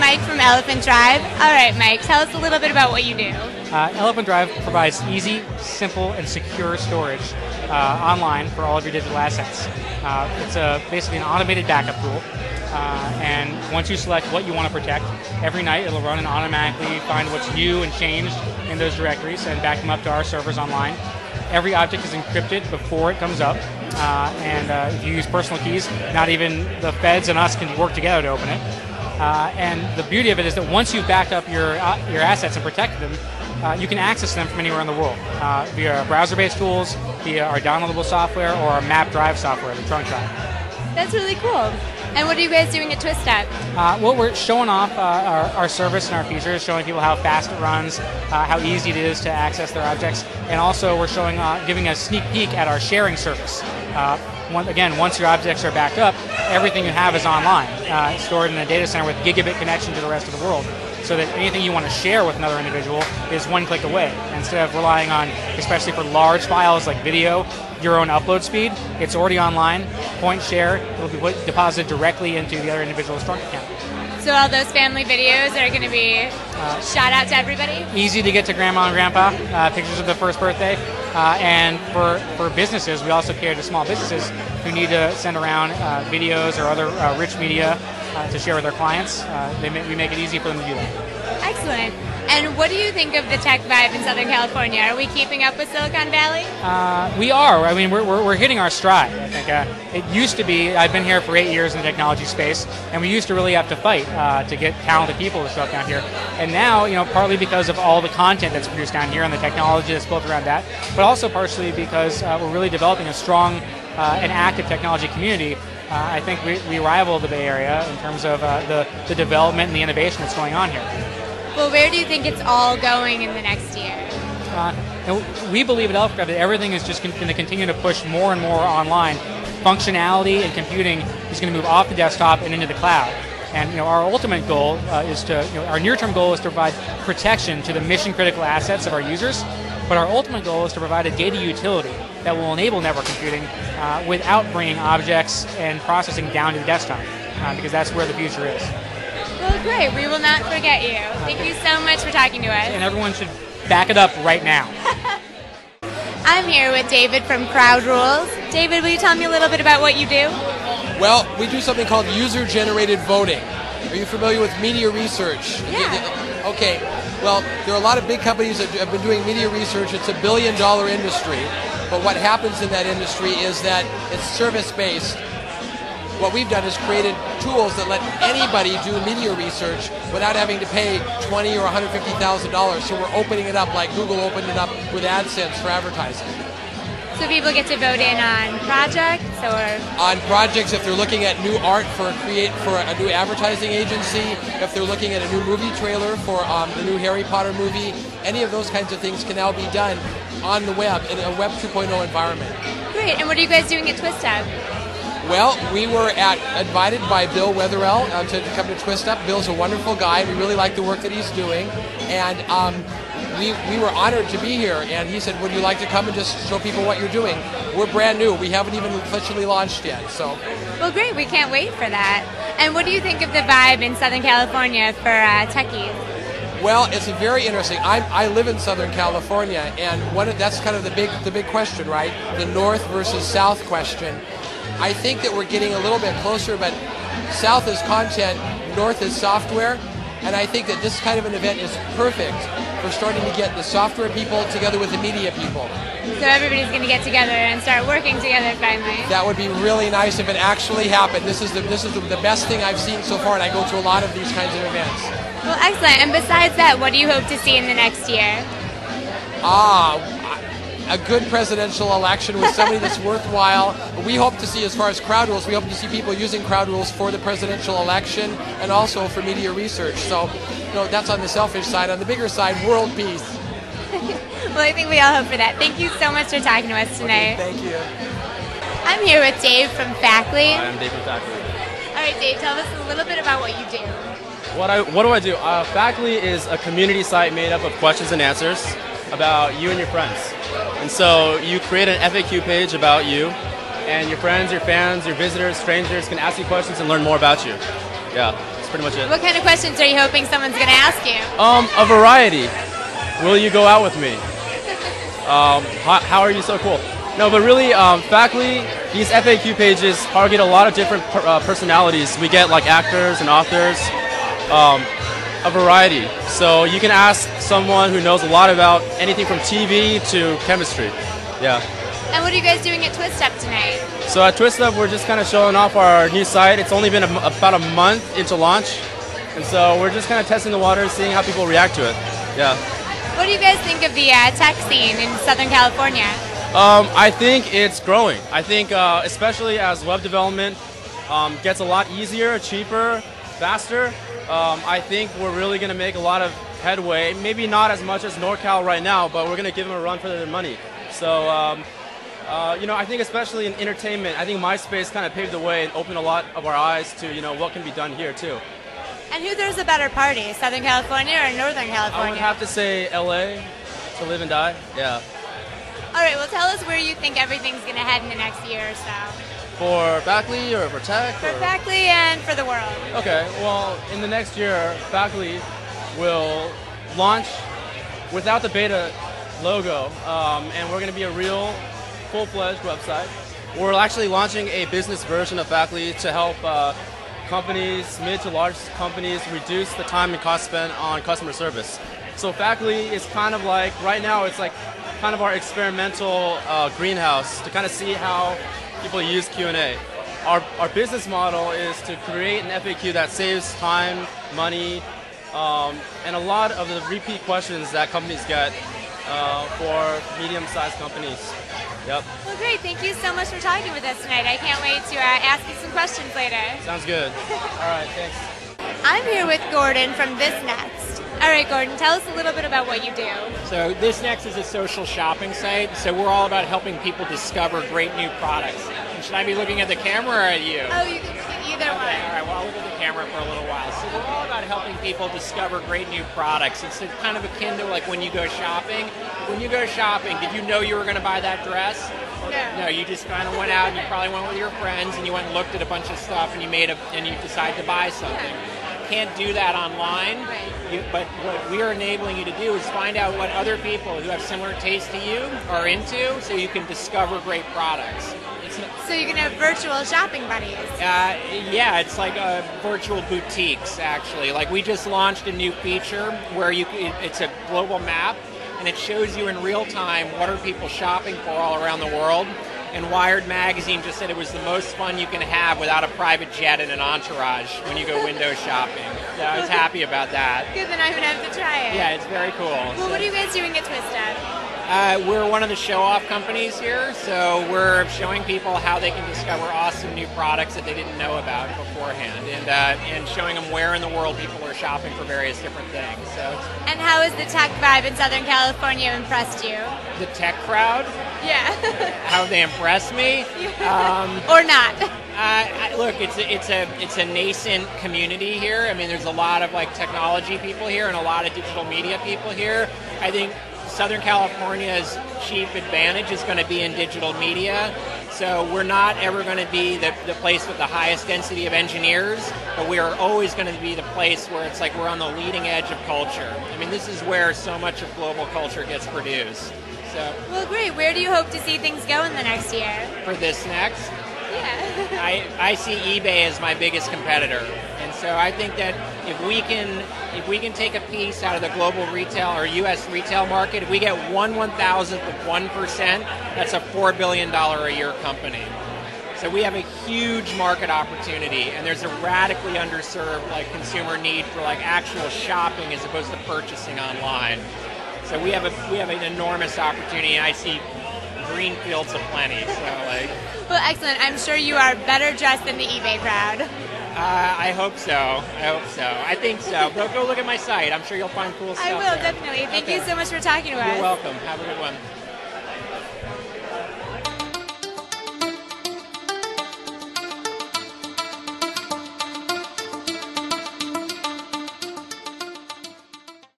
Mike from Elephant Drive. All right, Mike, tell us a little bit about what you do. Elephant Drive provides easy, simple, and secure storage online for all of your digital assets. It's basically an automated backup tool, and once you select what you want to protect, every night it'll run and automatically find what's new and changed in those directories and back them up to our servers online. Every object is encrypted before it comes up, and if you use personal keys, not even the feds and us can work together to open it. And the beauty of it is that once you've backed up your assets and protected them, you can access them from anywhere in the world via browser-based tools, via our downloadable software, or our map drive software, the trunk drive. That's really cool. And what are you guys doing at TWIISTUP? Well, we're showing off our service and our features, showing people how fast it runs, how easy it is to access their objects, and also we're showing, giving a sneak peek at our sharing service. Again, once your objects are backed up, everything you have is online, stored in a data center with gigabit connection to the rest of the world, so that anything you want to share with another individual is one click away. Instead of relying on, especially for large files like video, your own upload speed, it's already online, point share, it'll be deposited directly into the other individual's trunk account. So all those family videos are going to be shot out to everybody? Easy to get to grandma and grandpa, pictures of their first birthday. And for businesses, we also cater to small businesses who need to send around videos or other rich media to share with their clients. We make it easy for them to do that. Excellent. And what do you think of the tech vibe in Southern California? Are we keeping up with Silicon Valley? We are. I mean, we're hitting our stride. I think it used to be. I've been here for 8 years in the technology space, and we used to really have to fight to get talented people to show up down here. And now, partly because of all the content that's produced down here and the technology that's built around that, but also partially because we're really developing a strong and active technology community. I think we rival the Bay Area in terms of the development and the innovation that's going on here. Well, where do you think it's all going in the next year? And we believe at Elephant Drive that everything is just going to continue to push more and more online. Functionality and computing is going to move off the desktop and into the cloud. And our ultimate goal our near-term goal is to provide protection to the mission-critical assets of our users. But our ultimate goal is to provide a data utility that will enable network computing without bringing objects and processing down to the desktop, because that's where the future is. Well, great. We will not forget you. Thank you so much for talking to us. And everyone should back it up right now. I'm here with David from Crowd Rules. David, will you tell me a little bit about what you do? Well, we do something called user-generated voting. Are you familiar with media research? Yeah. Okay. Well, there are a lot of big companies that have been doing media research. It's $1 billion industry. But what happens in that industry is that it's service-based. What we've done is created tools that let anybody do media research without having to pay $20,000 or $150,000. So we're opening it up like Google opened it up with AdSense for advertising. So people get to vote in on projects, or on projects if they're looking at new art for a new advertising agency, if they're looking at a new movie trailer for the new Harry Potter movie, any of those kinds of things can now be done on the web in a Web 2.0 environment. Great. And what are you guys doing at TWIISTUP? Well, we were invited by Bill Wetherell to come to TWIISTUP. Bill's a wonderful guy. We really like the work that he's doing, and we were honored to be here. And he said, "Would you like to come and just show people what you're doing?" We're brand new. We haven't even officially launched yet. So. Well, great. We can't wait for that. And what do you think of the vibe in Southern California for techies? Well, it's very interesting. I live in Southern California, and that's kind of the big question, right? The North versus South question. I think that we're getting a little bit closer, but South is content, North is software, and I think that this kind of an event is perfect for starting to get the software people together with the media people. So everybody's going to get together and start working together finally. That would be really nice if it actually happened. This is the best thing I've seen so far, and I go to a lot of these kinds of events. Well, excellent. And besides that, what do you hope to see in the next year? A good presidential election with somebody that's worthwhile. We hope to see, as far as Crowd Rules, we hope to see people using Crowd Rules for the presidential election and also for media research. So, that's on the selfish side. On the bigger side, world peace. Well, I think we all hope for that. Thank you so much for talking to us tonight. Okay, thank you. I'm here with Dave from Factly. Hi, I'm Dave from Factly. All right, Dave, tell us a little bit about what you do. What do I do? Factly is a community site made up of questions and answers about you and your friends. And so you create an FAQ page about you, and your friends, your fans, your visitors, strangers can ask you questions and learn more about you. Yeah, it's That's pretty much it. What kind of questions are you hoping someone's going to ask you? A variety. Will you go out with me? How are you so cool? No, but really, faculty, these FAQ pages target a lot of different personalities. We get like actors and authors, a variety. So you can ask someone who knows a lot about anything from TV to chemistry. Yeah. And what are you guys doing at TWIISTUP tonight? So at TWIISTUP, we're just kind of showing off our new site. It's only been about a month into launch. And so we're just kind of testing the waters, seeing how people react to it. Yeah. What do you guys think of the tech scene in Southern California? I think it's growing. I think especially as web development gets a lot easier, cheaper, faster, I think we're really going to make a lot of headway. Maybe not as much as NorCal right now, but we're going to give them a run for their money. So, you know, I think especially in entertainment, I think MySpace kind of paved the way and opened a lot of our eyes to, you know, what can be done here too. And who throws a better party, Southern California or Northern California? I would have to say LA, to live and die. Yeah. All right, well, tell us where you think everything's going to head in the next year or so. For faculty or for tech? For faculty and for the world. Okay, well, in the next year, faculty will launch without the beta logo, and we're going to be a real full-fledged website. We're actually launching a business version of faculty to help companies, mid to large companies, reduce the time and cost spent on customer service. So faculty is kind of like, right now it's like kind of our experimental greenhouse to kind of see how people use Q&A. Our business model is to create an FAQ that saves time, money, and a lot of the repeat questions that companies get for medium-sized companies. Yep. Well, great. Thank you so much for talking with us tonight. I can't wait to ask you some questions later. Sounds good. All right, thanks. I'm here with Gordon from This Next. All right, Gordon, tell us a little bit about what you do. So This Next is a social shopping site, so we're all about helping people discover great new products. And should I be looking at the camera or at you? Oh, you can look at either one. Okay, all right, well, I'll look at the camera for a little while. So we're all about helping people discover great new products. It's kind of akin to like when you go shopping. When you go shopping, did you know you were going to buy that dress? No. No, you just kind of went out and you probably went with your friends and you went and looked at a bunch of stuff and you decided to buy something. Can't do that online, but what we are enabling you to do is find out what other people who have similar taste to you are into, so you can discover great products. So you can have virtual shopping buddies. Yeah, it's like virtual boutiques, actually. Like we just launched a new feature where it's a global map, and it shows you in real time what are people shopping for all around the world. And Wired Magazine just said it was the most fun you can have without a private jet and an entourage when you go window shopping. So I was happy about that. Good, then I'm going to have to try it. Yeah, it's very cool. Well, what are you guys doing at TWIISTUP? We're one of the show-off companies here, so we're showing people how they can discover awesome new products that they didn't know about beforehand, and showing them where in the world people are shopping for various different things. So. And how has the tech vibe in Southern California impressed you? The tech crowd? Yeah. How they impressed me? Or not? Look, it's a nascent community here. I mean, there's a lot of like technology people here and a lot of digital media people here. I think Southern California's chief advantage is going to be in digital media. So we're not ever going to be the place with the highest density of engineers, but we are always going to be the place where it's like we're on the leading edge of culture. I mean, this is where so much of global culture gets produced. So. Well, great. Where do you hope to see things go in the next year? For This Next? Yeah. I see eBay as my biggest competitor, and so I think that if we can take a piece out of the global retail or U.S. retail market, if we get 1/1000th of 1%, that's a $4 billion a year company. So we have a huge market opportunity, and there's a radically underserved like consumer need for like actual shopping as opposed to purchasing online. So we have an enormous opportunity, and I see green fields aplenty. So like. Well, excellent. I'm sure you are better dressed than the eBay crowd. I hope so. I think so. Go look at my site. I'm sure you'll find cool stuff. I will, there. definitely. Thank Okay. you so much for talking to us. You're welcome. Have a good one.